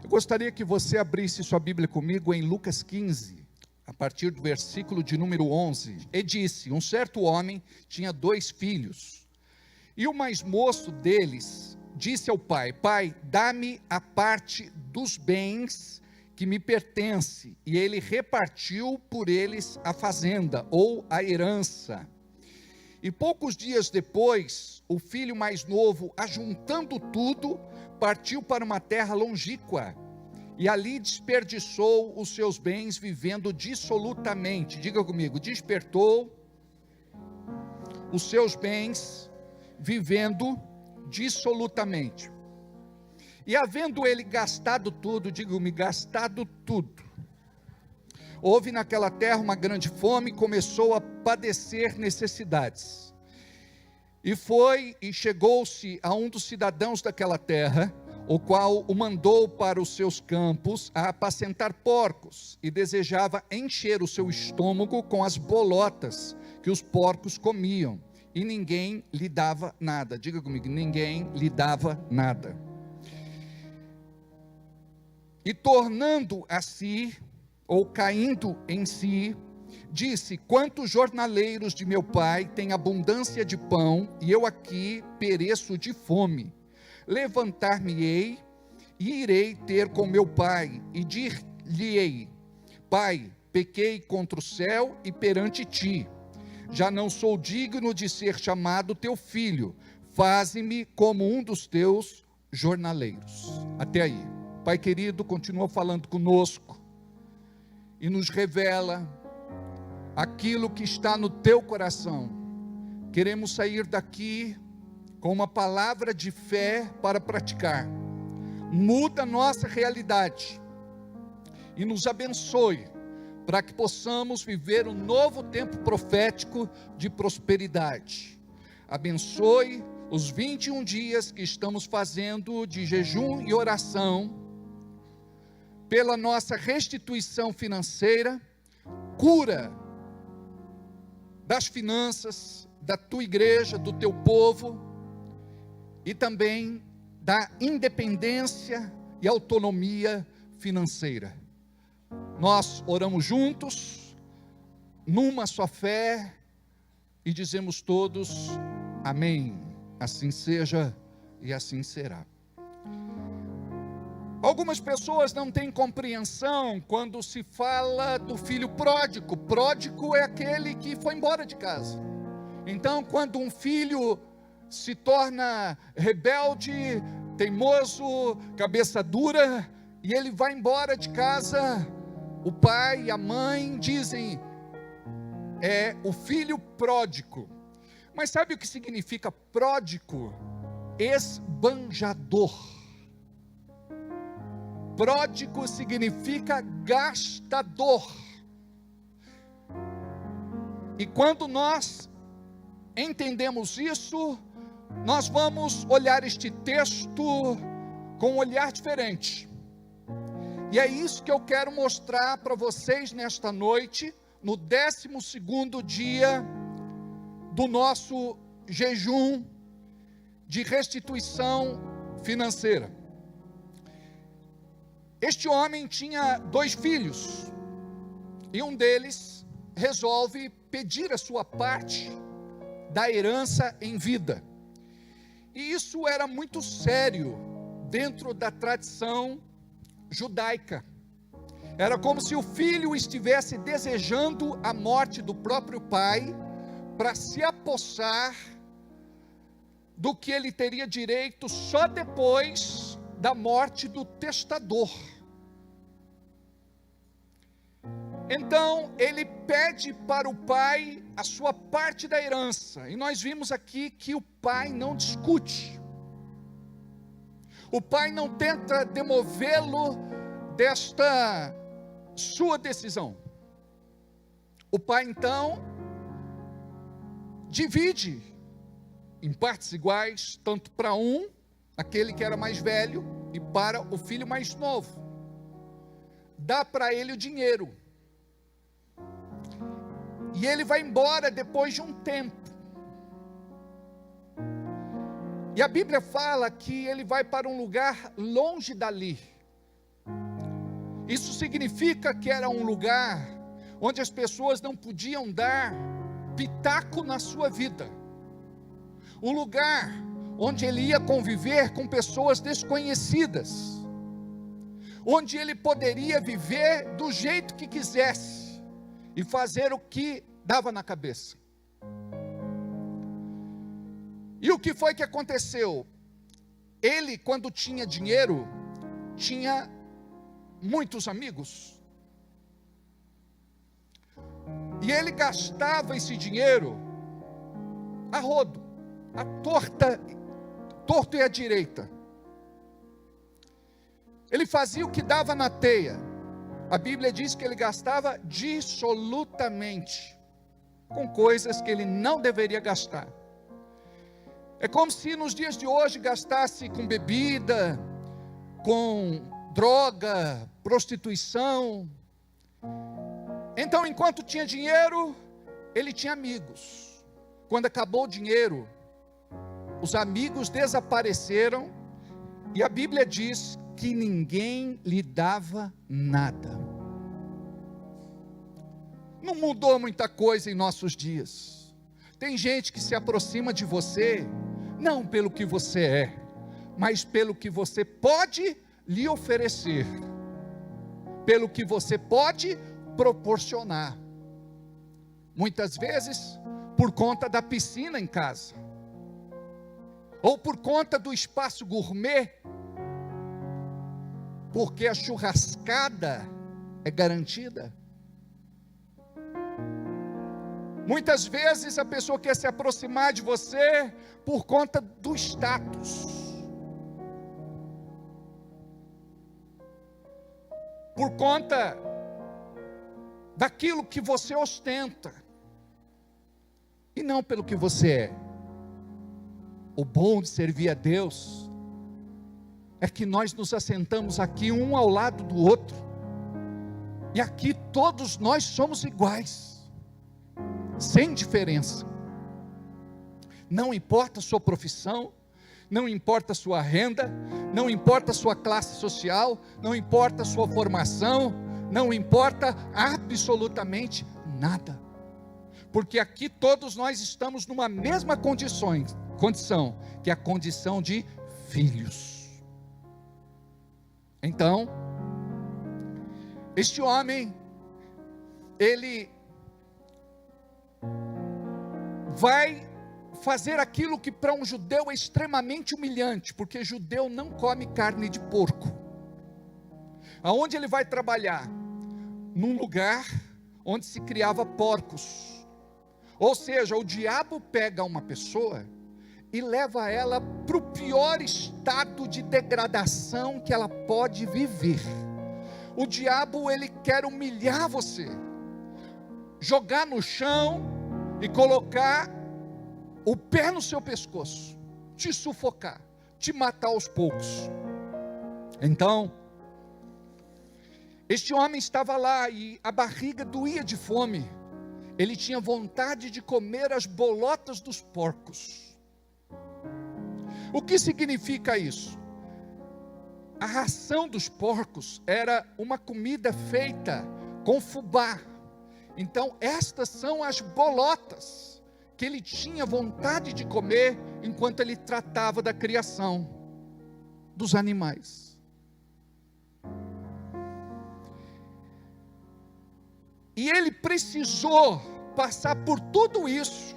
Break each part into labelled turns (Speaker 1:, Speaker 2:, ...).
Speaker 1: Eu gostaria que você abrisse sua Bíblia comigo em Lucas 15, a partir do versículo de número 11. E disse: um certo homem tinha 2 filhos, e o mais moço deles disse ao pai: pai, dá-me a parte dos bens que me pertence. E ele repartiu por eles a fazenda, ou a herança. E poucos dias depois, o filho mais novo, ajuntando tudo, partiu para uma terra longínqua, e ali desperdiçou os seus bens, vivendo dissolutamente. Diga comigo: despertou os seus bens, vivendo dissolutamente. E havendo ele gastado tudo, diga-me, gastado tudo, houve naquela terra uma grande fome, e começou a padecer necessidades. E foi e chegou-se a um dos cidadãos daquela terra, o qual o mandou para os seus campos a apacentar porcos, e desejava encher o seu estômago com as bolotas que os porcos comiam, e ninguém lhe dava nada. Diga comigo: ninguém lhe dava nada. E tornando a si, ou caindo em si, disse: quantos jornaleiros de meu pai têm abundância de pão, e eu aqui pereço de fome. Levantar-me-ei e irei ter com meu pai, e dir-lhe-ei: pai, pequei contra o céu e perante ti, já não sou digno de ser chamado teu filho, faze-me como um dos teus jornaleiros. Até aí. Pai querido, continua falando conosco e nos revela aquilo que está no teu coração. Queremos sair daqui com uma palavra de fé para praticar. Muda a nossa realidade e nos abençoe, para que possamos viver um novo tempo profético de prosperidade. Abençoe os 21 dias que estamos fazendo de jejum e oração, pela nossa restituição financeira, cura das finanças da tua igreja, do teu povo, e também da independência e autonomia financeira. Nós oramos juntos, numa só fé, e dizemos todos: amém. Assim seja e assim será. Algumas pessoas não têm compreensão quando se fala do filho pródigo. Pródigo é aquele que foi embora de casa. Então, quando um filho se torna rebelde, teimoso, cabeça dura, e ele vai embora de casa, o pai e a mãe dizem: é o filho pródigo. Mas sabe o que significa pródigo? Esbanjador. Pródigo significa gastador. E quando nós entendemos isso, nós vamos olhar este texto com um olhar diferente. E é isso que eu quero mostrar para vocês nesta noite, no 12º dia do nosso jejum de restituição financeira. Este homem tinha 2 filhos, e um deles resolve pedir a sua parte da herança em vida. E isso era muito sério dentro da tradição judaica. Era como se o filho estivesse desejando a morte do próprio pai, para se apossar do que ele teria direito só depois da morte do testador. Então ele pede para o pai a sua parte da herança, e nós vimos aqui que o pai não discute, o pai não tenta demovê-lo desta sua decisão. O pai então divide em partes iguais, tanto para aquele que era mais velho, e para o filho mais novo. Dá para ele o dinheiro, e ele vai embora depois de um tempo. E a Bíblia fala que ele vai para um lugar longe dali, Isso significa que era um lugar onde as pessoas não podiam dar pitaco na sua vida. Um lugar onde ele ia conviver com pessoas desconhecidas. Onde ele poderia viver do jeito que quisesse e fazer o que dava na cabeça. E o que foi que aconteceu? Ele, quando tinha dinheiro, tinha muitos amigos. E ele gastava esse dinheiro a rodo, torto e à direita. Ele fazia o que dava na teia. A Bíblia diz que ele gastava dissolutamente com coisas que ele não deveria gastar. É como se nos dias de hoje gastasse com bebida, com droga, prostituição. Então, enquanto tinha dinheiro, ele tinha amigos. Quando acabou o dinheiro, os amigos desapareceram, e a Bíblia diz que ninguém lhe dava nada. Não mudou muita coisa em nossos dias. Tem gente que se aproxima de você, não pelo que você é, mas pelo que você pode lhe oferecer, pelo que você pode proporcionar. Muitas vezes, por conta da piscina em casa, ou por conta do espaço gourmet, porque a churrascada é garantida. Muitas vezes a pessoa quer se aproximar de você por conta do status, por conta daquilo que você ostenta, e não pelo que você é. O bom de servir a Deus é que nós nos assentamos aqui um ao lado do outro, e aqui todos nós somos iguais, sem diferença. Não importa a sua profissão, não importa a sua renda, não importa a sua classe social, não importa a sua formação, não importa absolutamente nada, porque aqui todos nós estamos numa mesma condição, que é a condição de filhos. Então, este homem, ele vai fazer aquilo que para um judeu é extremamente humilhante, porque judeu não come carne de porco. Aonde ele vai trabalhar? Num lugar onde se criava porcos. Ou seja, o diabo pega uma pessoa e leva ela para o pior estado de degradação que ela pode viver. O diabo, ele quer humilhar você, jogar no chão e colocar o pé no seu pescoço, te sufocar, te matar aos poucos. Então, este homem estava lá e a barriga doía de fome. Ele tinha vontade de comer as bolotas dos porcos. O que significa isso? A ração dos porcos era uma comida feita com fubá. Então, estas são as bolotas que ele tinha vontade de comer enquanto ele tratava da criação dos animais. E ele precisou passar por tudo isso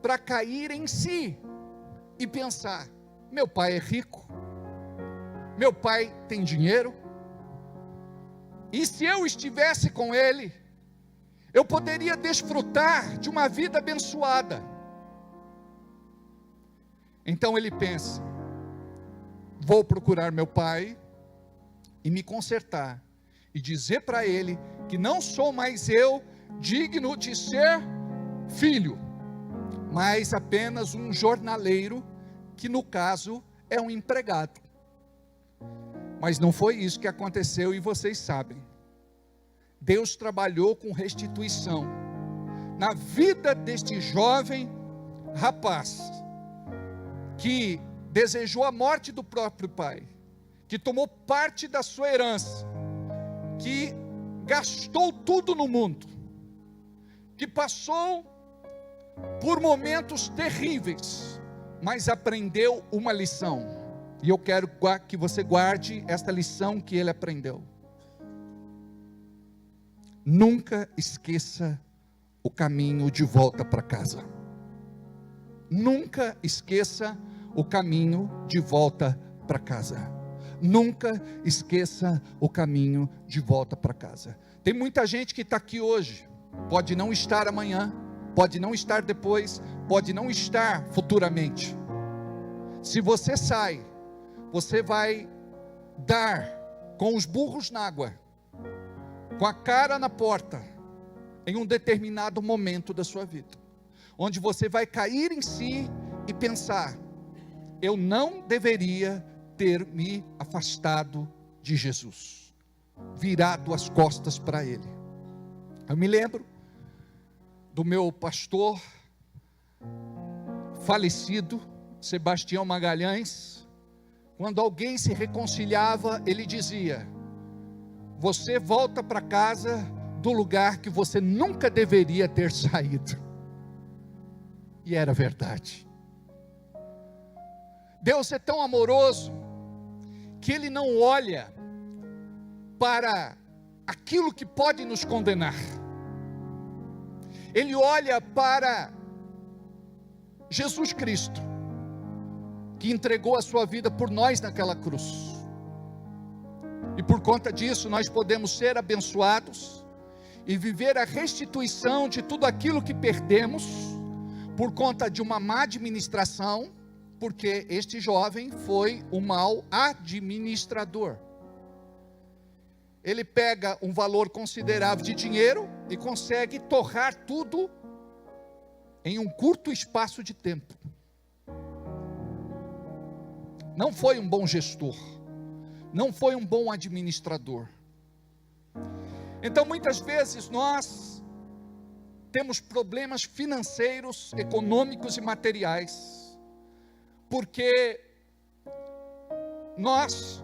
Speaker 1: para cair em si e pensar: meu pai é rico, meu pai tem dinheiro, e se eu estivesse com ele, eu poderia desfrutar de uma vida abençoada. Então ele pensa: vou procurar meu pai e me consertar, e dizer para ele que não sou mais eu digno de ser filho, mas apenas um jornaleiro, que no caso é um empregado. Mas não foi isso que aconteceu, e vocês sabem. Deus trabalhou com restituição na vida deste jovem rapaz, que desejou a morte do próprio pai, que tomou parte da sua herança, que gastou tudo no mundo, que passou por momentos terríveis, mas aprendeu uma lição. E eu quero que você guarde esta lição que ele aprendeu. Nunca esqueça o caminho de volta para casa. Nunca esqueça o caminho de volta para casa. Nunca esqueça o caminho de volta para casa. Tem muita gente que está aqui hoje, pode não estar amanhã, pode não estar depois, pode não estar futuramente. Se você sai, você vai dar com os burros na água, com a cara na porta, em um determinado momento da sua vida, onde você vai cair em si e pensar: eu não deveria ter me afastado de Jesus, virado as costas para Ele. Eu me lembro do meu pastor falecido, Sebastião Magalhães. Quando alguém se reconciliava, ele dizia: você volta para casa do lugar que você nunca deveria ter saído. E era verdade. Deus é tão amoroso que Ele não olha para aquilo que pode nos condenar. Ele olha para Jesus Cristo, que entregou a sua vida por nós naquela cruz. E por conta disso nós podemos ser abençoados e viver a restituição de tudo aquilo que perdemos por conta de uma má administração, porque este jovem foi um mau administrador. Ele pega um valor considerável de dinheiro e consegue torrar tudo em um curto espaço de tempo. Não foi um bom gestor, não foi um bom administrador. Então muitas vezes nós temos problemas financeiros, econômicos e materiais, porque nós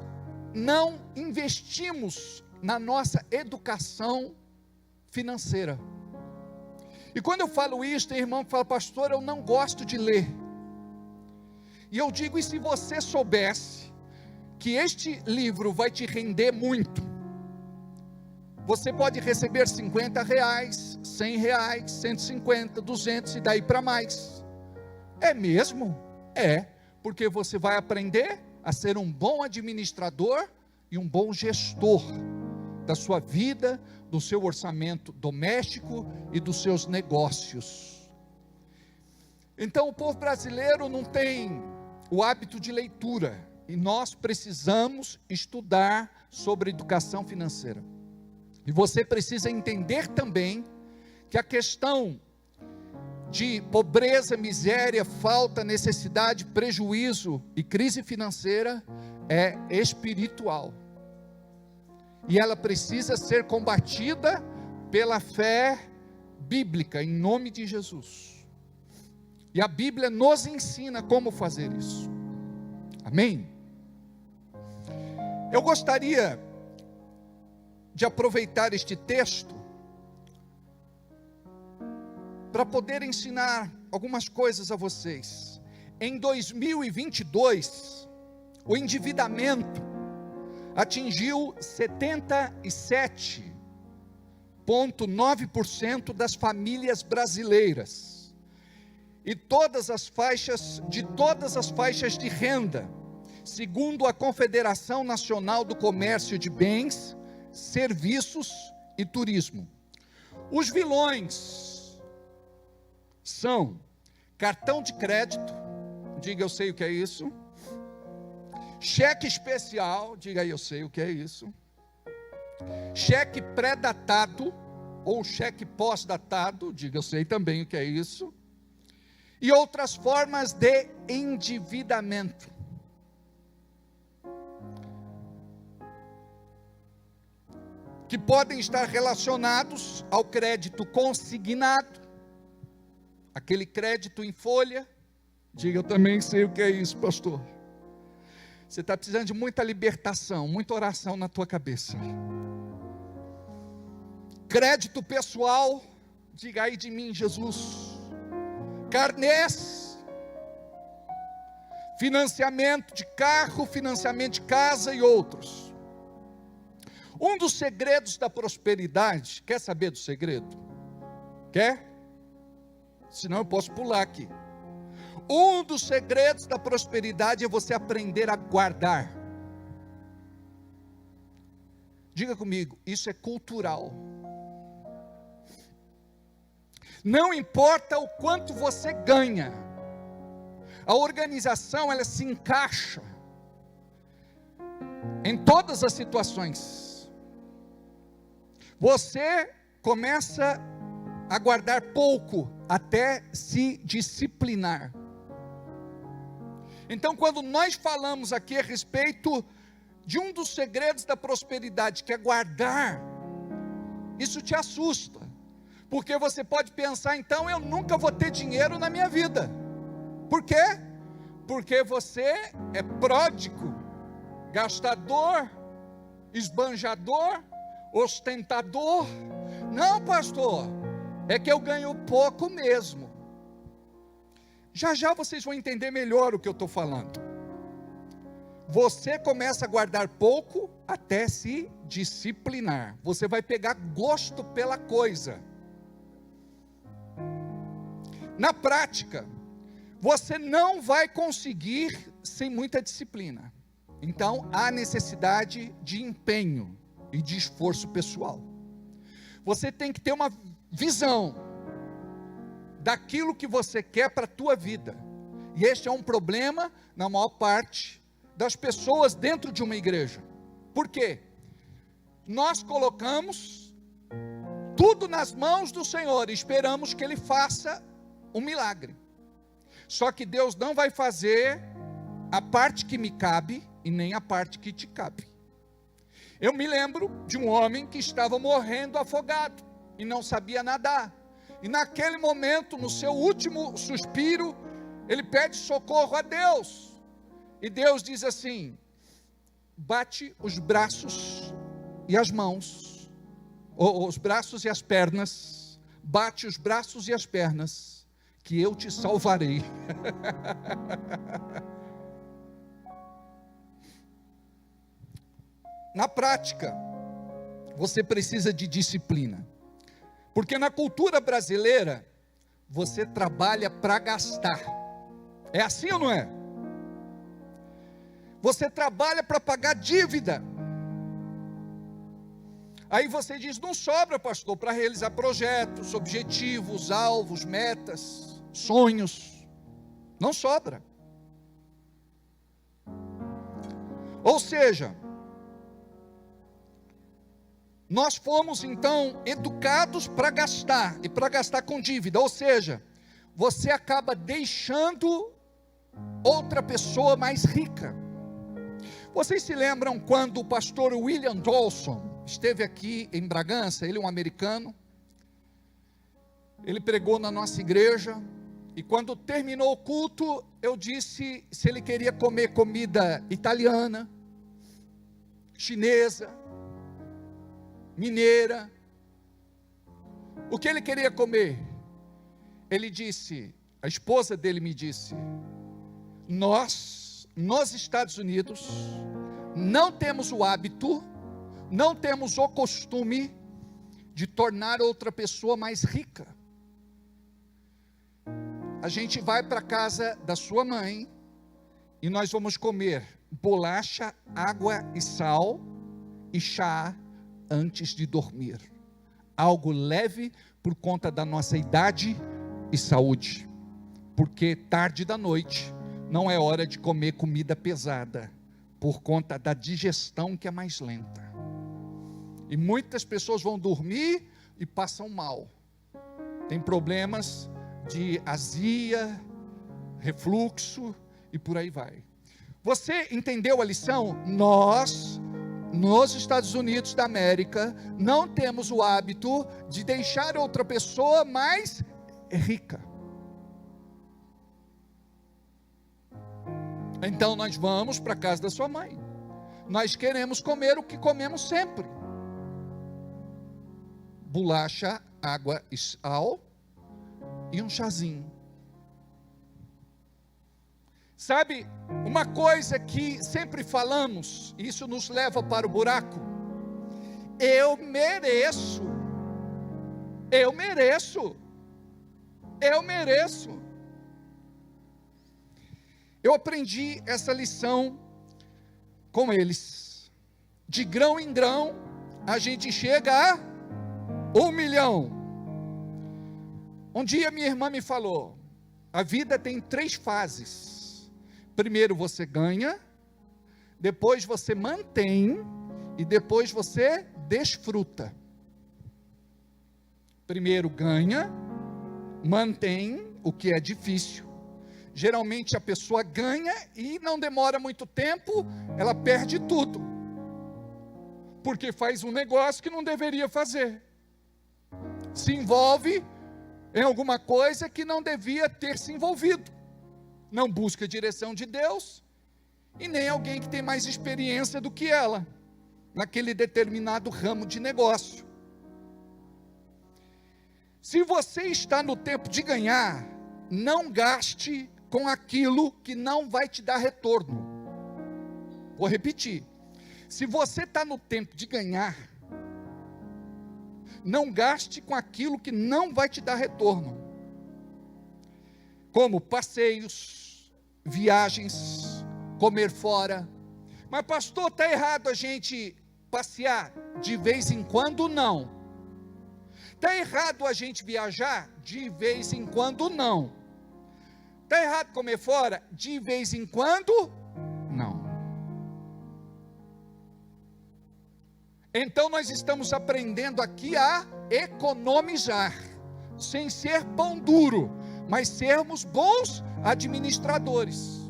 Speaker 1: não investimos na nossa educação financeira. E quando eu falo isso, tem irmão que fala: pastor, eu não gosto de ler. E eu digo: e se você soubesse que este livro vai te render muito? Você pode receber R$50, R$100, 150, 200 e daí para mais. É mesmo? É, porque você vai aprender a ser um bom administrador e um bom gestor da sua vida, do seu orçamento doméstico e dos seus negócios. Então o povo brasileiro não tem o hábito de leitura, e nós precisamos estudar sobre educação financeira. E você precisa entender também que a questão de pobreza, miséria, falta, necessidade, prejuízo e crise financeira é espiritual. E ela precisa ser combatida pela fé bíblica, em nome de Jesus. E a Bíblia nos ensina como fazer isso. Amém? Eu gostaria de aproveitar este texto para poder ensinar algumas coisas a vocês. Em 2022, o endividamento atingiu 77,9% das famílias brasileiras, e todas as faixas de renda, segundo a Confederação Nacional do Comércio de Bens, Serviços e Turismo. Os vilões são cartão de crédito, diga eu sei o que é isso, cheque especial, diga aí eu sei o que é isso, cheque pré-datado ou cheque pós-datado, diga eu sei também o que é isso, e outras formas de endividamento. Que podem estar relacionados ao crédito consignado, aquele crédito em folha. Diga eu também sei o que é isso, pastor. Você está precisando de muita libertação, muita oração na tua cabeça. crédito pessoal, diga aí de mim, Jesus, carnês, financiamento de carro, financiamento de casa e outros. Um dos segredos da prosperidade, quer saber do segredo? Quer? Senão eu posso pular aqui. Um dos segredos da prosperidade é você aprender a guardar. Diga comigo, isso é cultural. Não importa o quanto você ganha, a organização ela se encaixa em todas as situações. Você começa a guardar pouco até se disciplinar. Então, quando nós falamos aqui a respeito de um dos segredos da prosperidade, que é guardar, isso te assusta, porque você pode pensar, então eu nunca vou ter dinheiro na minha vida. Por quê? Porque você é pródigo, gastador, esbanjador, ostentador. Não, pastor, é que eu ganho pouco mesmo. Já já vocês vão entender melhor o que eu estou falando. Você começa a guardar pouco até se disciplinar. Você vai pegar gosto pela coisa. Na prática, você não vai conseguir sem muita disciplina. Então, há necessidade de empenho e de esforço pessoal. Você tem que ter uma visão daquilo que você quer para a tua vida. E este é um problema na maior parte das pessoas dentro de uma igreja. Por quê? Nós colocamos tudo nas mãos do Senhor e esperamos que Ele faça um milagre. Só que Deus não vai fazer a parte que me cabe e nem a parte que te cabe. Eu me lembro de um homem que estava morrendo afogado e não sabia nadar. E naquele momento, no seu último suspiro, ele pede socorro a Deus. E Deus diz assim: bate os braços e as mãos, ou os braços e as pernas, bate os braços e as pernas, que eu te salvarei. Na prática, você precisa de disciplina, porque na cultura brasileira, você trabalha para gastar. É assim ou não é? Você trabalha para pagar dívida. Aí você diz, não sobra, pastor, para realizar projetos, objetivos, alvos, metas, sonhos. Não sobra. Ou seja, nós fomos então educados para gastar, e para gastar com dívida. Ou seja, você acaba deixando outra pessoa mais rica. Vocês se lembram quando o pastor William Dawson esteve aqui em Bragança? Ele é um americano. Ele pregou na nossa igreja. E quando terminou o culto, eu disse se ele queria comer comida italiana, chinesa, mineira. O que ele queria comer? Ele disse, a esposa dele me disse, nós, nos Estados Unidos, não temos o hábito, não temos o costume de tornar outra pessoa mais rica. A gente vai para a casa da sua mãe e nós vamos comer bolacha, água e sal e chá antes de dormir. Algo leve por conta da nossa idade e saúde. Porque tarde da noite não é hora de comer comida pesada, por conta da digestão que é mais lenta. E muitas pessoas vão dormir e passam mal. Tem problemas de azia, refluxo e por aí vai. Você entendeu a lição? Nós, nos Estados Unidos da América, não temos o hábito de deixar outra pessoa mais rica. Então nós vamos para a casa da sua mãe. Nós queremos comer o que comemos sempre. bolacha, água e sal e um chazinho. Sabe, uma coisa que sempre falamos, isso nos leva para o buraco: eu mereço. Eu aprendi essa lição com eles. De grão em grão, a gente chega a 1 milhão. Um dia minha irmã me falou: a vida tem 3 fases. Primeiro você ganha, depois você mantém e depois você desfruta. Primeiro ganha, mantém, o que é difícil. Geralmente a pessoa ganha e não demora muito tempo, ela perde tudo, porque faz um negócio que não deveria fazer, se envolve em alguma coisa que não devia ter se envolvido, não busca a direção de Deus, e nem alguém que tem mais experiência do que ela, naquele determinado ramo de negócio. Se você está no tempo de ganhar, não gaste com aquilo que não vai te dar retorno. Vou repetir: se você está no tempo de ganhar, não gaste com aquilo que não vai te dar retorno, como passeios, viagens, comer fora. Mas pastor, está errado a gente passear? De vez em quando não. Está errado a gente viajar? De vez em quando não. Está errado comer fora? De vez em quando não. Então nós estamos aprendendo aqui a economizar, sem ser pão duro, mas sermos bons administradores.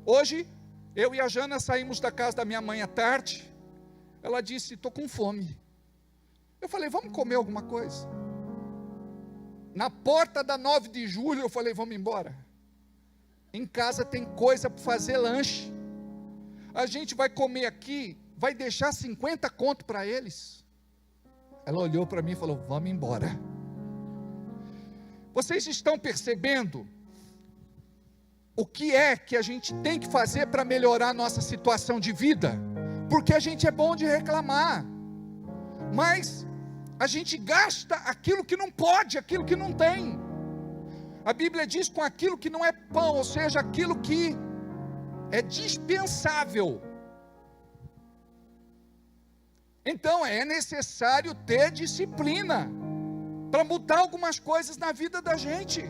Speaker 1: Hoje, eu e a Jana saímos da casa da minha mãe à tarde. Ela disse: estou com fome. Eu falei: vamos comer alguma coisa? Na porta da 9 de julho, eu falei: vamos embora. Em casa tem coisa para fazer lanche. A gente vai comer aqui, vai deixar 50 conto para eles. Ela olhou para mim e falou: vamos embora. Vocês estão percebendo o que é que a gente tem que fazer para melhorar a nossa situação de vida? Porque a gente é bom de reclamar, mas a gente gasta aquilo que não pode, aquilo que não tem. A Bíblia diz: com aquilo que não é pão, ou seja, aquilo que é dispensável. Então é necessário ter disciplina para mudar algumas coisas na vida da gente.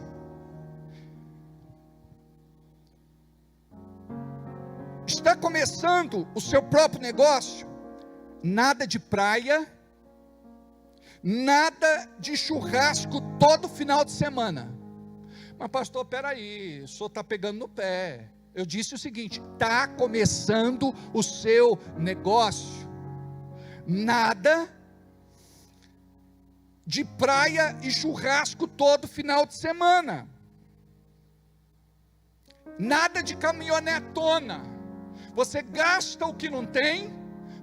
Speaker 1: Está começando o seu próprio negócio? Nada de praia, nada de churrasco todo final de semana. Mas pastor, peraí, o senhor está pegando no pé. Eu disse o seguinte: está começando o seu negócio, nada de praia e churrasco todo final de semana, nada de caminhonetona. Você gasta o que não tem,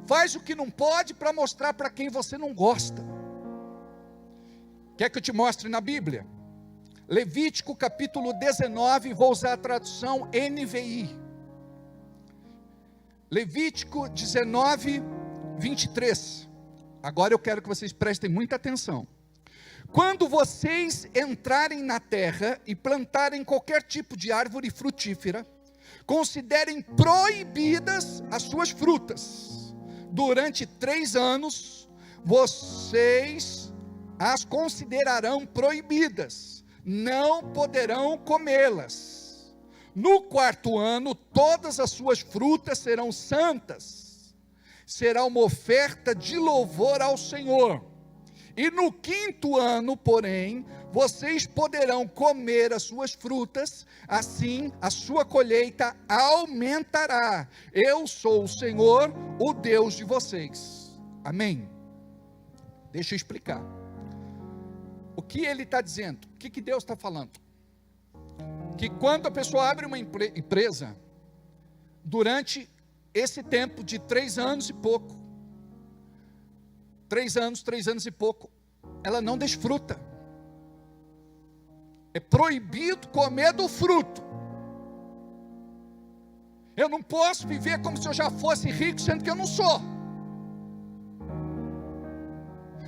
Speaker 1: faz o que não pode para mostrar para quem você não gosta. Quer que eu te mostre na Bíblia? Levítico capítulo 19, vou usar a tradução NVI. Levítico 19, 23. Agora eu quero que vocês prestem muita atenção. Quando vocês entrarem na terra e plantarem qualquer tipo de árvore frutífera, considerem proibidas as suas frutas. Durante 3 anos, vocês as considerarão proibidas, não poderão comê-las. No 4º ano, todas as suas frutas serão santas, será uma oferta de louvor ao Senhor. E no 5º ano, porém, vocês poderão comer as suas frutas, assim a sua colheita aumentará. Eu sou o Senhor, o Deus de vocês. Amém? Deixa eu explicar. O que ele está dizendo? O que Deus está falando? Que quando a pessoa abre uma empresa, durante esse tempo de 3 anos e pouco, 3 anos e pouco, ela não desfruta. É proibido comer do fruto. Eu não posso viver como se eu já fosse rico, sendo que eu não sou.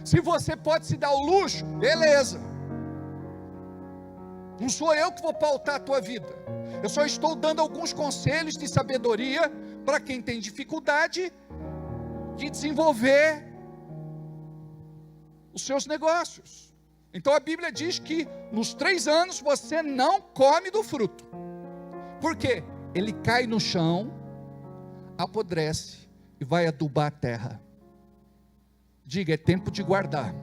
Speaker 1: Se você pode se dar o luxo, beleza. Não sou eu que vou pautar a tua vida. Eu só estou dando alguns conselhos de sabedoria para quem tem dificuldade de desenvolver os seus negócios. Então a Bíblia diz que nos 3 anos você não come do fruto. Por quê? Ele cai no chão, apodrece e vai adubar a terra. Diga, é tempo de guardar.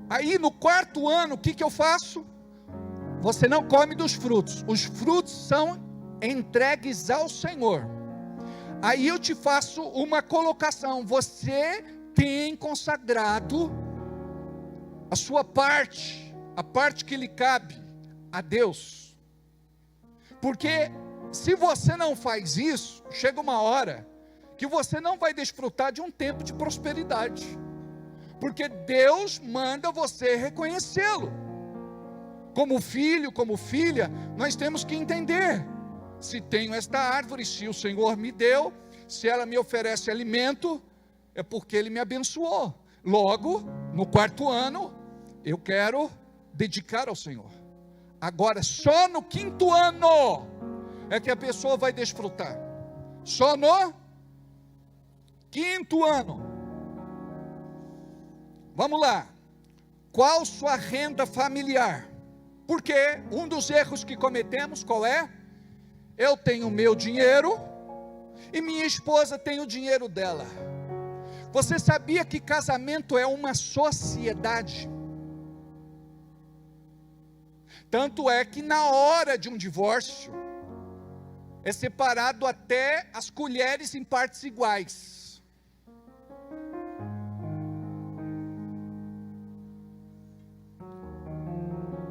Speaker 1: Aí no 4º ano, o que eu faço? Você não come dos frutos. Os frutos são entregues ao Senhor. Aí eu te faço uma colocação. Você tem consagrado a sua parte, a parte que lhe cabe a Deus. Porque se você não faz isso, chega uma hora que você não vai desfrutar de um tempo de prosperidade. Porque Deus manda você reconhecê-lo. Como filho, como filha, nós temos que entender. Se tenho esta árvore, se o Senhor me deu, se ela me oferece alimento, é porque Ele me abençoou. Logo, no 4º ano, eu quero dedicar ao Senhor. Agora, só no 5º ano é que a pessoa vai desfrutar. Só no 5º ano. Vamos lá. Qual sua renda familiar? Porque um dos erros que cometemos, qual é? Eu tenho o meu dinheiro e minha esposa tem o dinheiro dela. Você sabia que casamento é uma sociedade? Tanto é que na hora de um divórcio, é separado até as colheres em partes iguais.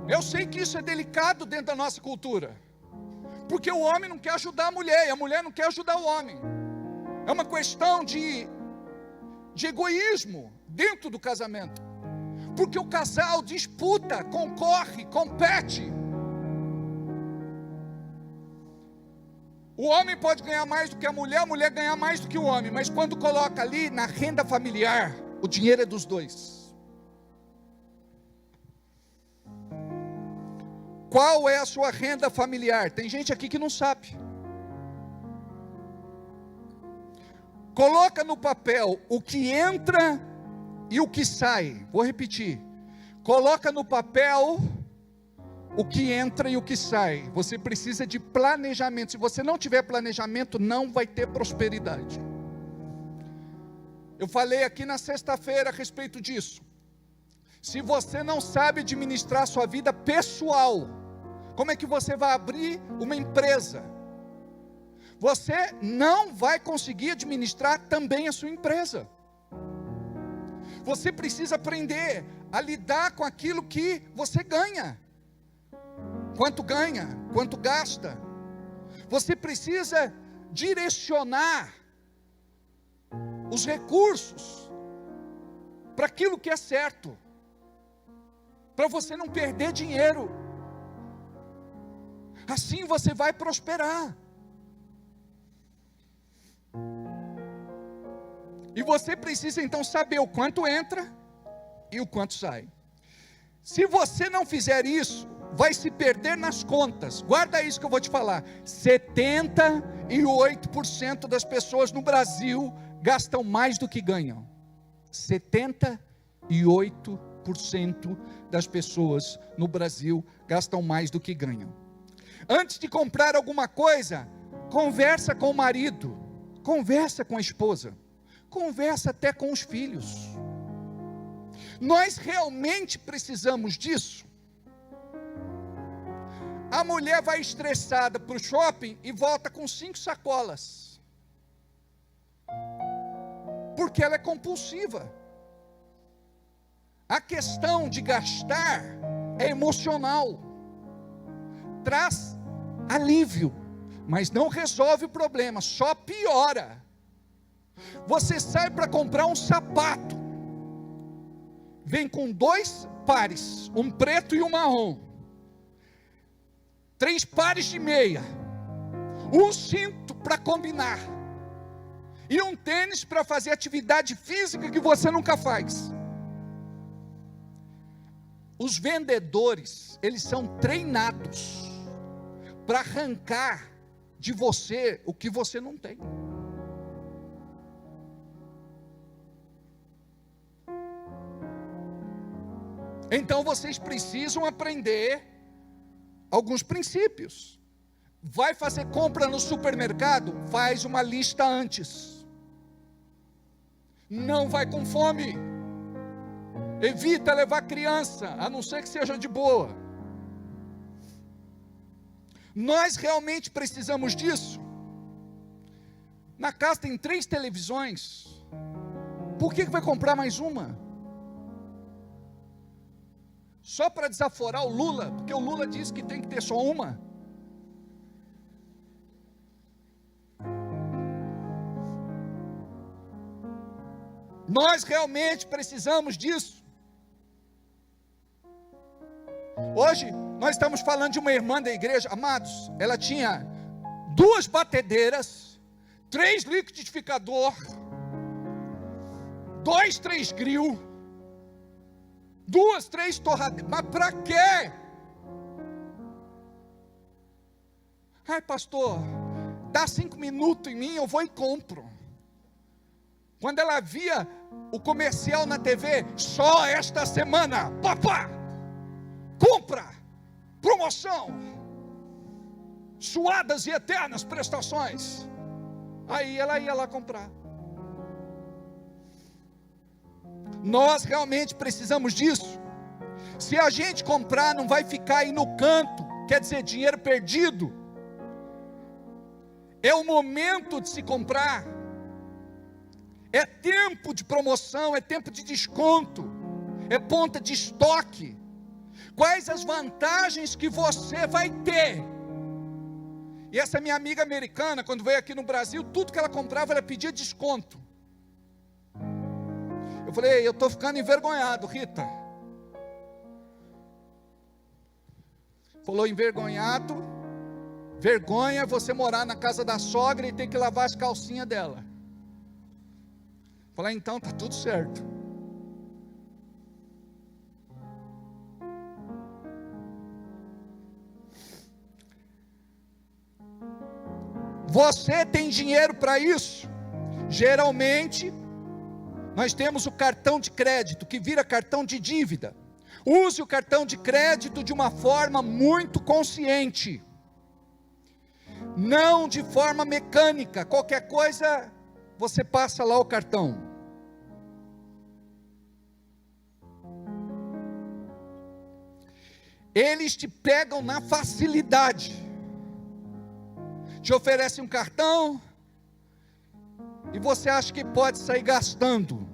Speaker 1: Eu sei que isso é delicado dentro da nossa cultura, porque o homem não quer ajudar a mulher, e a mulher não quer ajudar o homem. É uma questão de egoísmo dentro do casamento. Porque o casal disputa, concorre, compete. O homem pode ganhar mais do que a mulher ganhar mais do que o homem. Mas quando coloca ali na renda familiar, o dinheiro é dos dois. Qual é a sua renda familiar? Tem gente aqui que não sabe. Coloca no papel o que entra e o que sai. Vou repetir. Coloca no papel o que entra e o que sai. Você precisa de planejamento. Se você não tiver planejamento, não vai ter prosperidade. Eu falei aqui na sexta-feira a respeito disso. Se você não sabe administrar sua vida pessoal, como é que você vai abrir uma empresa? Você não vai conseguir administrar também a sua empresa. Você precisa aprender a lidar com aquilo que você ganha. Quanto ganha, quanto gasta. Você precisa direcionar os recursos para aquilo que é certo, para você não perder dinheiro. Assim você vai prosperar. E você precisa então saber o quanto entra e o quanto sai. Se você não fizer isso, vai se perder nas contas. Guarda isso que eu vou te falar. 78% das pessoas no Brasil gastam mais do que ganham. 78% das pessoas no Brasil gastam mais do que ganham. Antes de comprar alguma coisa, conversa com o marido, conversa com a esposa, conversa até com os filhos. Nós realmente precisamos disso? A mulher vai estressada para o shopping e volta com 5 sacolas. Porque ela é compulsiva. A questão de gastar é emocional. Traz alívio, mas não resolve o problema, só piora. Você sai para comprar um sapato, vem com 2 pares, um preto e um marrom, 3 pares de meia, um cinto para combinar, e um tênis para fazer atividade física que você nunca faz. Os vendedores, eles são treinados para arrancar de você o que você não tem. Então vocês precisam aprender alguns princípios. Vai fazer compra no supermercado? Faz uma lista antes. Não vai com fome. Evita levar criança, a não ser que seja de boa. Nós realmente precisamos disso. Na casa tem 3 televisões. Por que vai comprar mais uma? Só para desaforar o Lula, porque o Lula disse que tem que ter só uma. Nós realmente precisamos disso. Hoje, nós estamos falando de uma irmã da igreja, amados, ela tinha 2 batedeiras, 3 liquidificador, 2, 3 grill, 2, 3 torradeiras. Mas para quê? Ai, pastor, dá 5 minutos em mim, eu vou e compro. Quando ela via o comercial na TV, só esta semana, papá, compra, promoção, suadas e eternas prestações. Aí ela ia lá comprar. Nós realmente precisamos disso. Se a gente comprar, não vai ficar aí no canto, quer dizer, dinheiro perdido. É o momento de se comprar. É tempo de promoção, é tempo de desconto, é ponta de estoque. Quais as vantagens que você vai ter? E essa minha amiga americana, quando veio aqui no Brasil, tudo que ela comprava, ela pedia desconto. Eu falei, eu estou ficando envergonhado, Rita. Falou envergonhado. Vergonha é você morar na casa da sogra e ter que lavar as calcinhas dela. Falei, então está tudo certo. Você tem dinheiro para isso? Geralmente, nós temos o cartão de crédito, que vira cartão de dívida. Use o cartão de crédito de uma forma muito consciente. Não de forma mecânica. Qualquer coisa, você passa lá o cartão. Eles te pegam na facilidade. Te oferecem um cartão e você acha que pode sair gastando.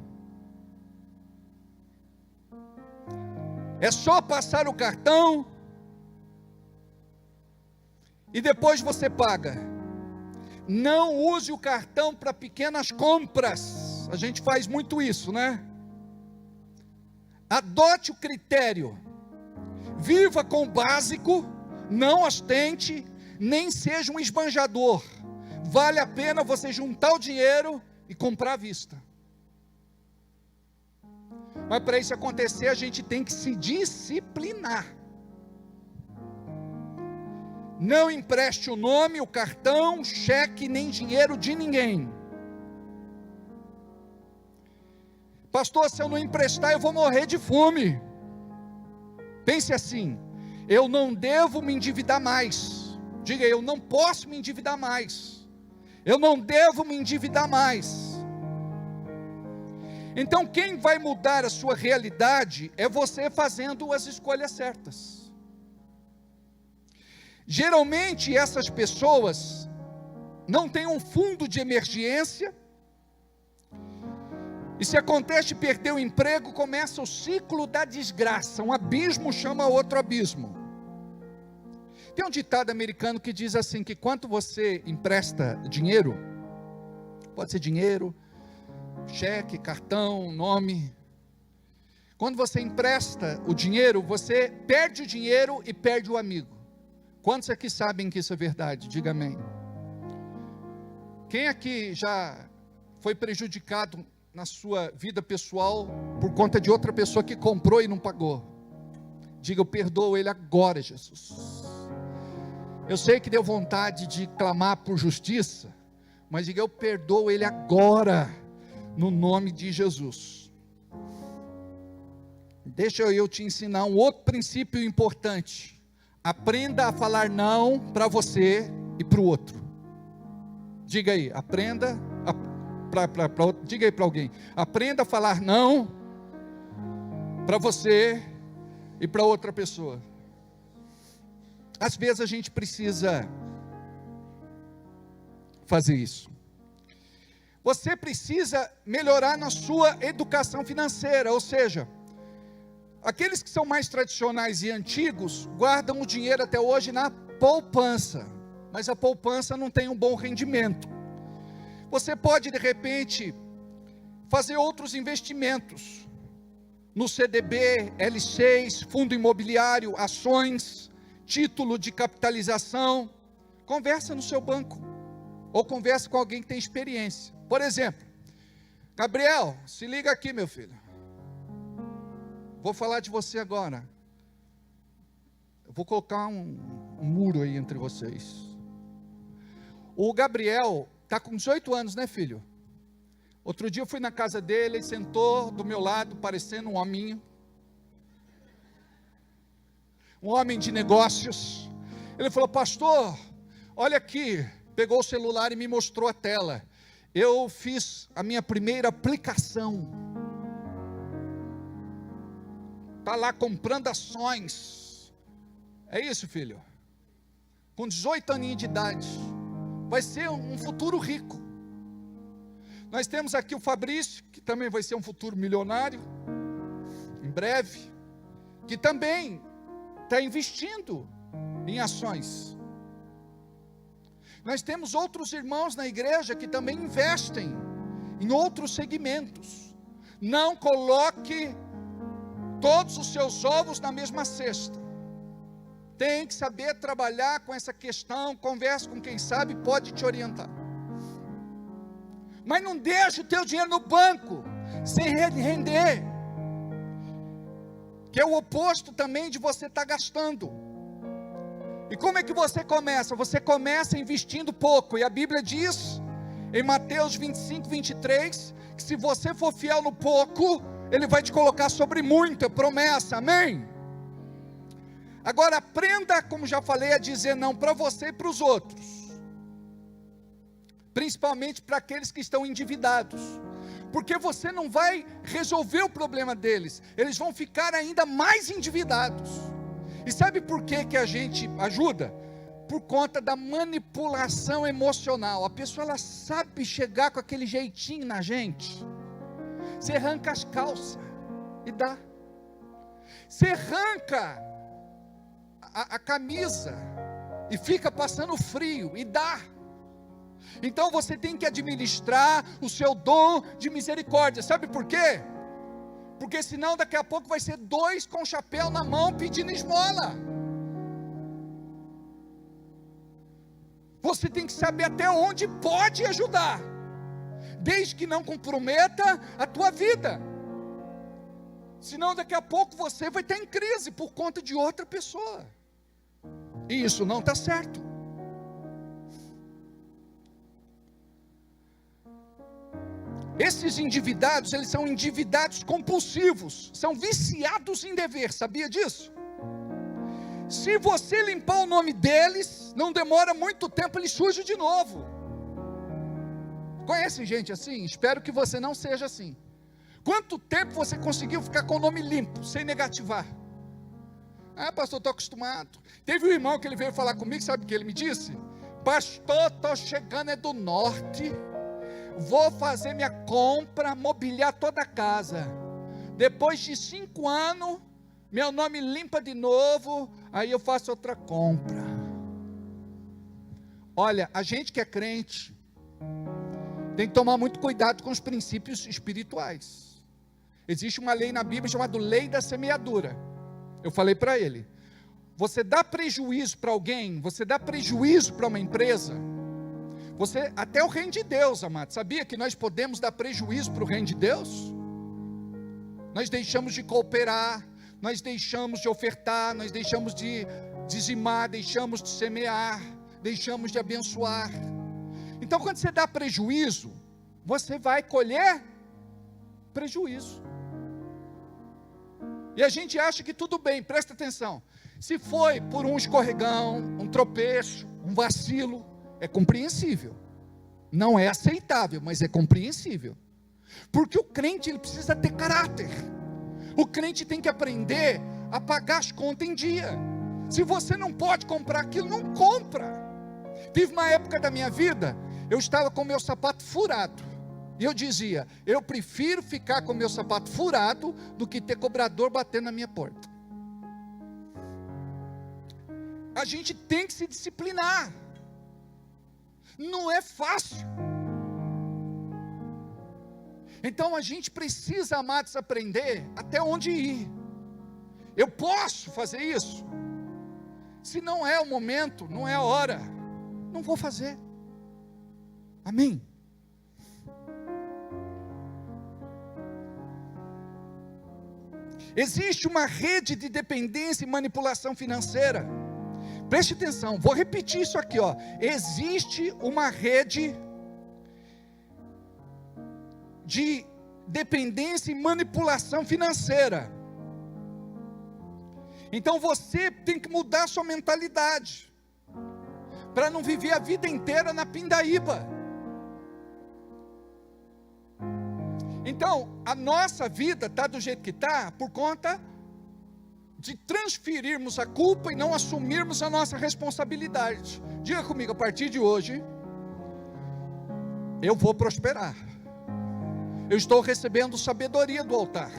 Speaker 1: É só passar o cartão e depois você paga. Não use o cartão para pequenas compras. A gente faz muito isso, né? Adote o critério. Viva com o básico, não ostente, nem seja um esbanjador. Vale a pena você juntar o dinheiro e comprar à vista. Mas para isso acontecer, a gente tem que se disciplinar. Não empreste o nome, o cartão, cheque, nem dinheiro de ninguém. Pastor, se eu não emprestar, eu vou morrer de fome. Pense assim, eu não devo me endividar mais. Diga, eu não posso me endividar mais. Eu não devo me endividar mais. Então quem vai mudar a sua realidade é você fazendo as escolhas certas. Geralmente essas pessoas não têm um fundo de emergência. E se acontece de perder o emprego, começa o ciclo da desgraça. Um abismo chama outro abismo. Tem um ditado americano que diz assim, que quando você empresta dinheiro, pode ser dinheiro, cheque, cartão, nome, Quando você empresta o dinheiro, você perde o dinheiro e perde o amigo. Quantos aqui sabem que isso é verdade? Diga amém. Quem aqui já foi prejudicado na sua vida pessoal por conta de outra pessoa que comprou e não pagou? Diga, eu perdoo ele agora, Jesus. Eu sei que deu vontade de clamar por justiça, mas diga, eu perdoo ele agora, no nome de Jesus. Deixa eu te ensinar um outro princípio importante. Aprenda a falar não para você e para o outro. Diga aí, aprenda, diga aí para alguém, aprenda a falar não para você e para outra pessoa. Às vezes a gente precisa fazer isso. Você precisa melhorar na sua educação financeira, ou seja, aqueles que são mais tradicionais e antigos, guardam o dinheiro até hoje na poupança, mas a poupança não tem um bom rendimento. Você pode de repente fazer outros investimentos, no CDB, L6, fundo imobiliário, ações, título de capitalização. Conversa no seu banco, ou conversa com alguém que tem experiência. Por exemplo, Gabriel, se liga aqui, meu filho. Vou falar de você agora. Eu vou colocar um muro aí entre vocês. O Gabriel está com 18 anos, né, filho? Outro dia eu fui na casa dele, ele sentou do meu lado, parecendo um hominho. Um homem de negócios. Ele falou, pastor, olha aqui. Pegou o celular e me mostrou a tela. Eu fiz a minha primeira aplicação. Está lá comprando ações. É isso, filho? Com 18 aninhos de idade. Vai ser um futuro rico. Nós temos aqui o Fabrício, que também vai ser um futuro milionário, em breve, que também está investindo em ações. Nós temos outros irmãos na igreja que também investem em outros segmentos. Não coloque todos os seus ovos na mesma cesta. Tem que saber trabalhar com essa questão. Converse com quem sabe, pode te orientar. Mas não deixe o teu dinheiro no banco sem render, que é o oposto também de você estar gastando. E como é que você começa? Você começa investindo pouco, e a Bíblia diz em Mateus 25, 23, que se você for fiel no pouco, Ele vai te colocar sobre muito, é promessa, amém? Agora aprenda, como já falei, a dizer não para você e para os outros, principalmente para aqueles que estão endividados, porque você não vai resolver o problema deles, eles vão ficar ainda mais endividados. E sabe por que a gente ajuda? Por conta da manipulação emocional. A pessoa, ela sabe chegar com aquele jeitinho na gente. Você arranca as calças e dá. Você arranca a camisa e fica passando frio e dá. Então você tem que administrar o seu dom de misericórdia. Sabe por quê? Porque senão daqui a pouco vai ser dois com chapéu na mão pedindo esmola. Você tem que saber até onde pode ajudar, desde que não comprometa a tua vida. Senão daqui a pouco você vai estar em crise por conta de outra pessoa. E isso não está certo. Esses endividados, eles são endividados compulsivos, são viciados em dever, sabia disso? Se você limpar o nome deles, não demora muito tempo, eles surgem de novo. Conhece gente assim? Espero que você não seja assim. Quanto tempo você conseguiu ficar com o nome limpo, sem negativar? Ah, pastor, estou acostumado. Teve um irmão que ele veio falar comigo, sabe o que ele me disse? Pastor, estou chegando do norte, vou fazer minha compra, mobiliar toda a casa. Depois de 5 anos, meu nome limpa de novo, aí eu faço outra compra. Olha, a gente que é crente, tem que tomar muito cuidado com os princípios espirituais. Existe uma lei na Bíblia chamada lei da semeadura. Eu falei para ele, você dá prejuízo para alguém, você dá prejuízo para uma empresa, até o reino de Deus, amado, sabia que nós podemos dar prejuízo para o reino de Deus? Nós deixamos de cooperar, nós deixamos de ofertar, nós deixamos de dizimar, deixamos de semear, deixamos de abençoar. Então quando você dá prejuízo, você vai colher prejuízo. E a gente acha que tudo bem, presta atenção. Se foi por um escorregão, um tropeço, um vacilo, é compreensível. Não é aceitável, mas é compreensível. Porque o crente, ele precisa ter caráter. O crente tem que aprender a pagar as contas em dia. Se você não pode comprar aquilo, não compra. Tive uma época da minha vida, eu estava com meu sapato furado. E eu dizia, eu prefiro ficar com meu sapato furado do que ter cobrador batendo na minha porta. A gente tem que se disciplinar. Não é fácil. Então a gente precisa, amados, aprender até onde ir. Eu posso fazer isso? Se não é o momento, não é a hora, não vou fazer. Amém? Existe uma rede de dependência e manipulação financeira. Preste atenção, vou repetir isso aqui, ó. Existe uma rede de dependência e manipulação financeira. Então você tem que mudar a sua mentalidade, para não viver a vida inteira na pindaíba. Então, a nossa vida está do jeito que está, por conta de transferirmos a culpa e não assumirmos a nossa responsabilidade. Diga comigo, a partir de hoje, eu vou prosperar. Eu estou recebendo sabedoria do altar.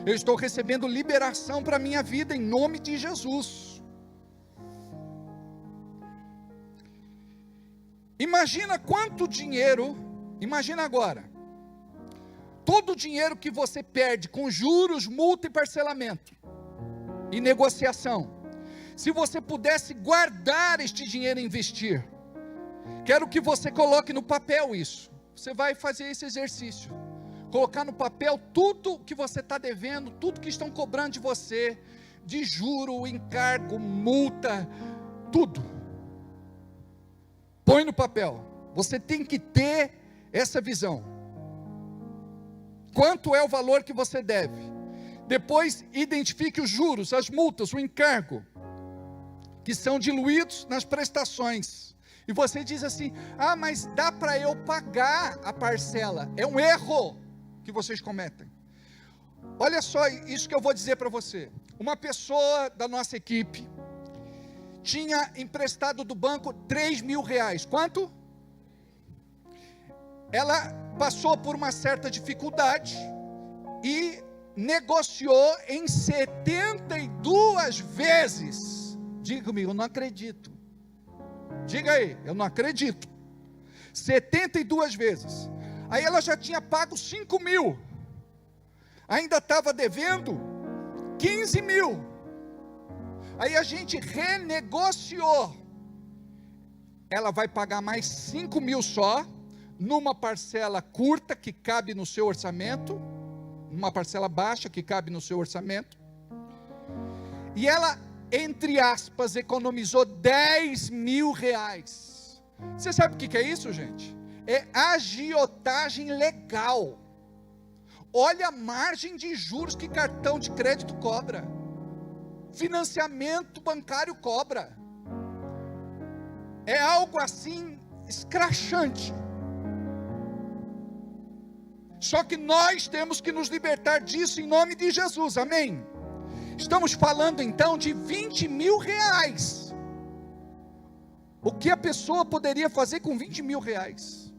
Speaker 1: Eu estou recebendo liberação para a minha vida, em nome de Jesus. Imagina quanto dinheiro, imagina agora, todo o dinheiro que você perde com juros, multa e parcelamento, e negociação, se você pudesse guardar este dinheiro e investir, quero que você coloque no papel isso, você vai fazer esse exercício, colocar no papel tudo que você está devendo, tudo que estão cobrando de você, de juro, encargo, multa, tudo, põe no papel, você tem que ter essa visão, quanto é o valor que você deve, depois identifique os juros, as multas, o encargo, que são diluídos nas prestações, e você diz assim, mas dá para eu pagar a parcela, é um erro que vocês cometem. Olha só isso que eu vou dizer para você, uma pessoa da nossa equipe, tinha emprestado do banco R$3.000, quanto? Ela passou por uma certa dificuldade, e negociou em 72 vezes, diga comigo, eu não acredito, diga aí, eu não acredito, 72 vezes, aí ela já tinha pago 5.000, ainda estava devendo 15.000, aí a gente renegociou, ela vai pagar mais 5.000 só, numa parcela curta que cabe no seu orçamento, uma parcela baixa que cabe no seu orçamento, e ela, entre aspas, economizou R$10.000, você sabe o que é isso, gente? É agiotagem legal, olha a margem de juros que cartão de crédito cobra, financiamento bancário cobra, é algo assim, escrachante, só que nós temos que nos libertar disso em nome de Jesus, amém? Estamos falando então de R$20.000, o que a pessoa poderia fazer com R$20.000,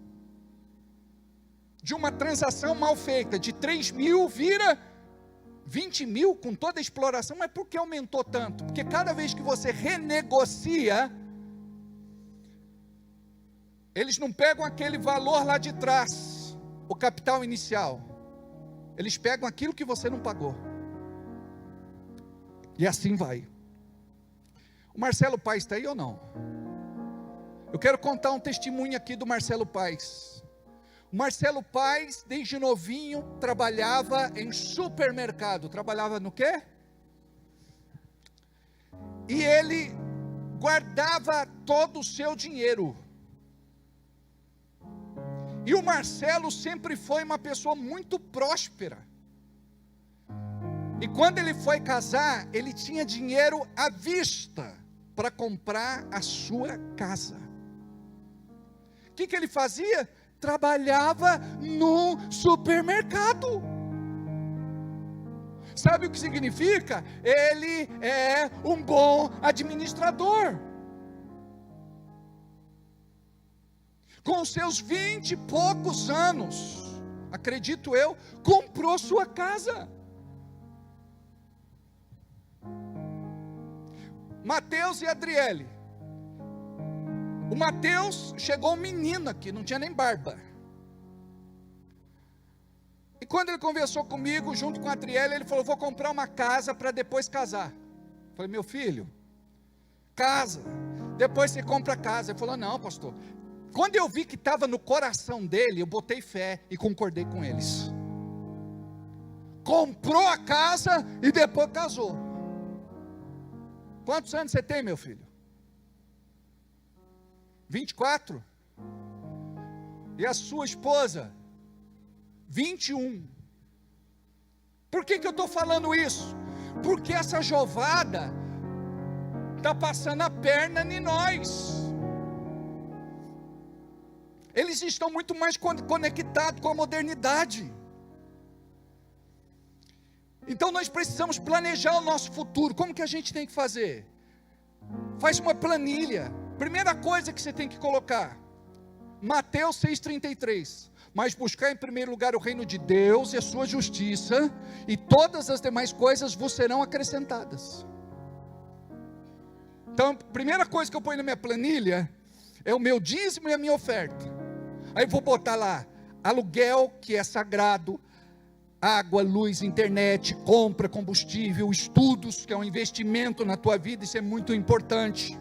Speaker 1: de uma transação mal feita, de 3.000 vira 20.000 com toda a exploração, mas por que aumentou tanto? Porque cada vez que você renegocia, eles não pegam aquele valor lá de trás, o capital inicial, eles pegam aquilo que você não pagou. E assim vai. O Marcelo Paes está aí ou não? Eu quero contar um testemunho aqui do Marcelo Paes. O Marcelo Paes, desde novinho, trabalhava em supermercado. Trabalhava no quê? E ele guardava todo o seu dinheiro. E o Marcelo sempre foi uma pessoa muito próspera. E quando ele foi casar, ele tinha dinheiro à vista para comprar a sua casa. O que ele fazia? Trabalhava no supermercado. Sabe o que significa? Ele é um bom administrador. Com seus 20 e poucos anos, acredito eu, comprou sua casa. Mateus e Adriele. O Mateus, chegou um menino aqui, não tinha nem barba. E quando ele conversou comigo, junto com a Adriele, ele falou: vou comprar uma casa para depois casar. Eu falei: meu filho, casa, depois você compra a casa. Ele falou: não, pastor. Quando eu vi que estava no coração dele, eu botei fé e concordei com eles. Comprou a casa e depois casou. Quantos anos você tem, meu filho? 24? E a sua esposa? 21. Por que eu estou falando isso? Porque essa jovada está passando a perna em nós. Eles estão muito mais conectados com a modernidade. Então nós precisamos planejar o nosso futuro. Como que a gente tem que fazer? Faz uma planilha. Primeira coisa que você tem que colocar, Mateus 6,33, mas buscar em primeiro lugar o reino de Deus e a sua justiça, e todas as demais coisas vos serão acrescentadas. Então, a primeira coisa que eu ponho na minha planilha, é o meu dízimo e a minha oferta. Aí vou botar lá, aluguel, que é sagrado, água, luz, internet, compra, combustível, estudos, que é um investimento na tua vida, isso é muito importante.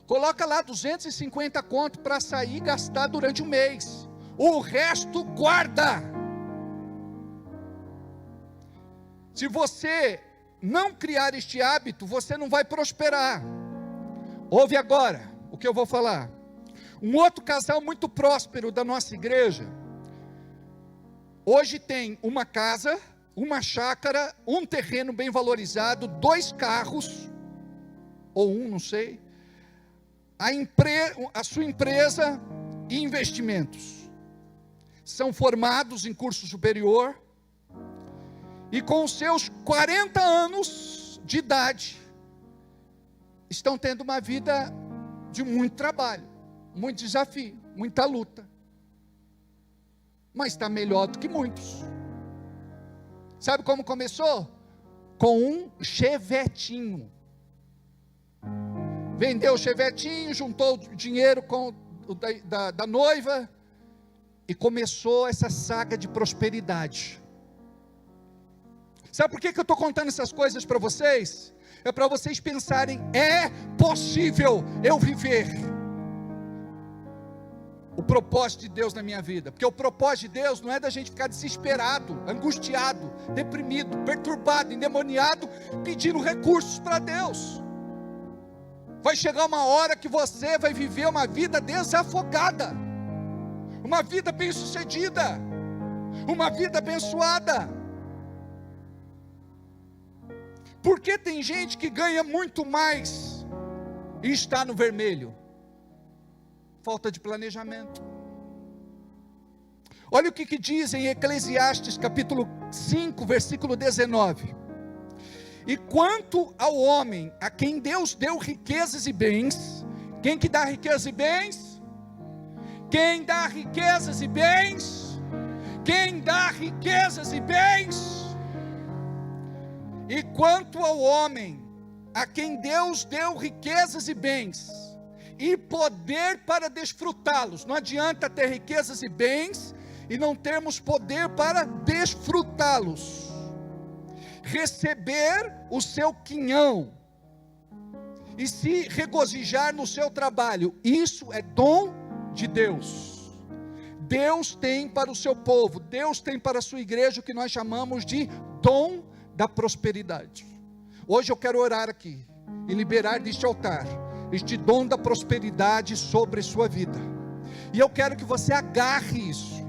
Speaker 1: Coloca lá 250 conto para sair e gastar durante um mês. O resto guarda. Se você não criar este hábito, você não vai prosperar. Ouve agora o que eu vou falar. Um outro casal muito próspero da nossa igreja, hoje tem uma casa, uma chácara, um terreno bem valorizado, 2 carros, ou não sei, a sua empresa e investimentos. São formados em curso superior, e com os seus 40 anos de idade, estão tendo uma vida de muito trabalho, muito desafio, muita luta. Mas está melhor do que muitos. Sabe como começou? Com um chevetinho. Vendeu o chevetinho, juntou o dinheiro com da noiva, e começou essa saga de prosperidade. Sabe por que eu estou contando essas coisas para vocês? É para vocês pensarem, é possível eu viver o propósito de Deus na minha vida. Porque o propósito de Deus não é da gente ficar desesperado, angustiado, deprimido, perturbado, endemoniado, pedindo recursos para Deus. Vai chegar uma hora que você vai viver uma vida desafogada, uma vida bem sucedida, uma vida abençoada. Porque tem gente que ganha muito mais e está no vermelho? Falta de planejamento. Olha o que diz em Eclesiastes capítulo 5, versículo 19. E quanto ao homem a quem Deus deu riquezas e bens, quem que dá riquezas e bens? Quem dá riquezas e bens? Quem dá riquezas e bens? E quanto ao homem a quem Deus deu riquezas e bens, e poder para desfrutá-los. Não adianta ter riquezas e bens e não termos poder para desfrutá-los. Receber o seu quinhão e se regozijar no seu trabalho, isso é dom de Deus. Deus tem para o seu povo, Deus tem para a sua igreja o que nós chamamos de dom da prosperidade. Hoje eu quero orar aqui e liberar deste altar este dom da prosperidade sobre sua vida, e eu quero que você agarre isso,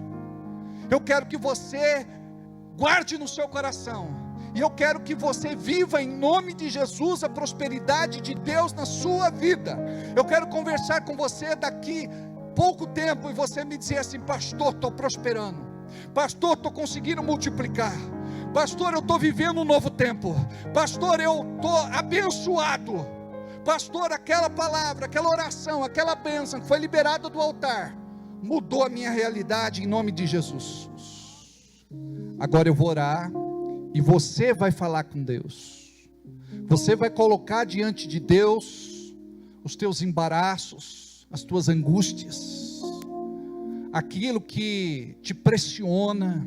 Speaker 1: eu quero que você guarde no seu coração, e eu quero que você viva em nome de Jesus a prosperidade de Deus na sua vida. Eu quero conversar com você daqui pouco tempo e você me dizer assim: pastor, estou prosperando, pastor, estou conseguindo multiplicar, pastor, eu estou vivendo um novo tempo, pastor, eu estou abençoado, pastor, aquela palavra, aquela oração, aquela bênção que foi liberada do altar, mudou a minha realidade em nome de Jesus. Agora eu vou orar, e você vai falar com Deus, você vai colocar diante de Deus os teus embaraços, as tuas angústias, aquilo que te pressiona,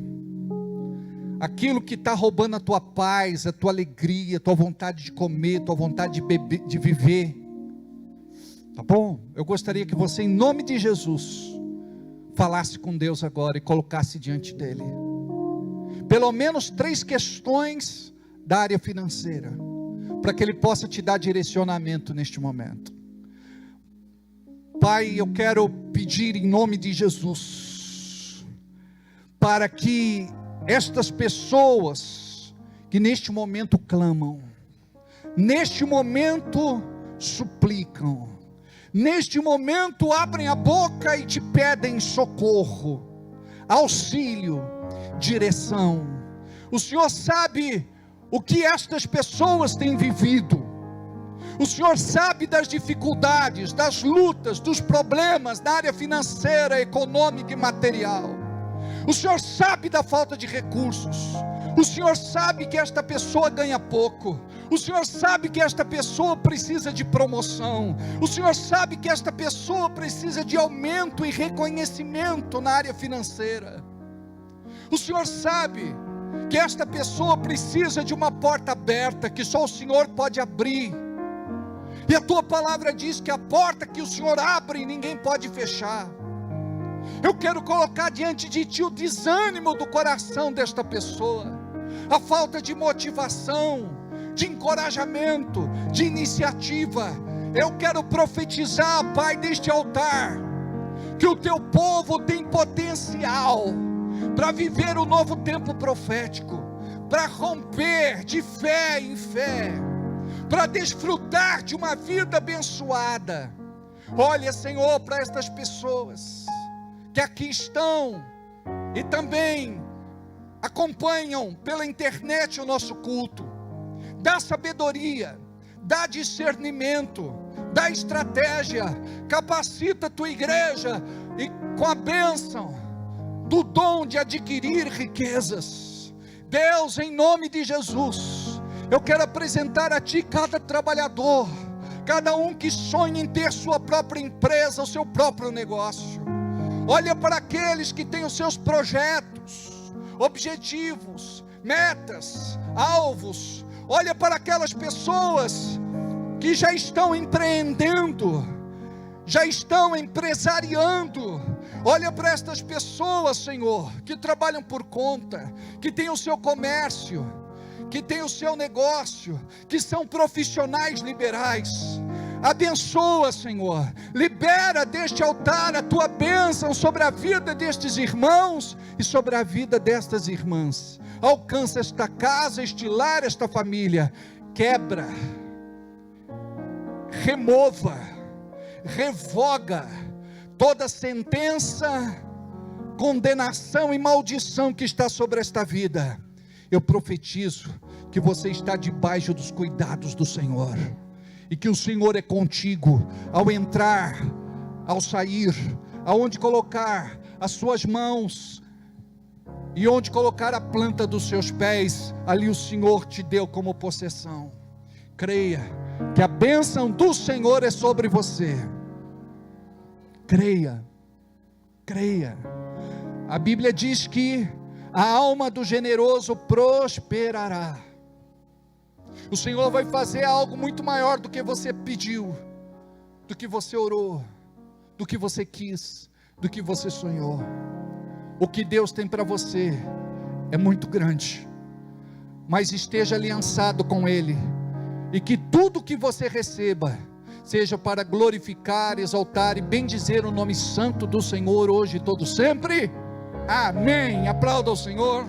Speaker 1: aquilo que está roubando a tua paz, a tua alegria, a tua vontade de comer, a tua vontade de beber, de viver, tá bom? Eu gostaria que você, em nome de Jesus, falasse com Deus agora e colocasse diante dele pelo menos 3 questões da área financeira, para que ele possa te dar direcionamento neste momento. Pai, eu quero pedir em nome de Jesus, para que estas pessoas que neste momento clamam, neste momento suplicam, neste momento abrem a boca e te pedem socorro, auxílio, direção. O Senhor sabe o que estas pessoas têm vivido, o Senhor sabe das dificuldades, das lutas, dos problemas na área financeira, econômica e material. O Senhor sabe da falta de recursos, o Senhor sabe que esta pessoa ganha pouco, o Senhor sabe que esta pessoa precisa de promoção, o Senhor sabe que esta pessoa precisa de aumento e reconhecimento na área financeira. O Senhor sabe que esta pessoa precisa de uma porta aberta, que só o Senhor pode abrir, e a tua palavra diz que a porta que o Senhor abre, ninguém pode fechar. Eu quero colocar diante de ti o desânimo do coração desta pessoa, a falta de motivação, de encorajamento, de iniciativa. Eu quero profetizar, Pai, deste altar, que o teu povo tem potencial para viver o novo tempo profético, para romper de fé em fé, para desfrutar de uma vida abençoada. Olha, Senhor, para estas pessoas que aqui estão e também acompanham pela internet o nosso culto, dá sabedoria, dá discernimento, dá estratégia, capacita a tua igreja e com a bênção do dom de adquirir riquezas. Deus, em nome de Jesus, eu quero apresentar a ti cada trabalhador, cada um que sonha em ter sua própria empresa, o seu próprio negócio. Olha para aqueles que têm os seus projetos, objetivos, metas, alvos. Olha para aquelas pessoas que já estão empreendendo, já estão empresariando. Olha para estas pessoas, Senhor, que trabalham por conta, que têm o seu comércio, que têm o seu negócio, que são profissionais liberais. Abençoa, Senhor, libera deste altar a tua bênção sobre a vida destes irmãos e sobre a vida destas irmãs. Alcança esta casa, este lar, esta família. Quebra, remova, revoga toda sentença, condenação e maldição que está sobre esta vida. Eu profetizo que você está debaixo dos cuidados do Senhor, e que o Senhor é contigo, ao entrar, ao sair, aonde colocar as suas mãos, e onde colocar a planta dos seus pés, ali o Senhor te deu como possessão. Creia, que a bênção do Senhor é sobre você. Creia, creia. A Bíblia diz que a alma do generoso prosperará. O Senhor vai fazer algo muito maior do que você pediu, do que você orou, do que você quis, do que você sonhou. O que Deus tem para você é muito grande, mas esteja aliançado com Ele, e que tudo que você receba seja para glorificar, exaltar e bendizer o nome santo do Senhor, hoje e todo sempre. Amém. Aplauda o Senhor.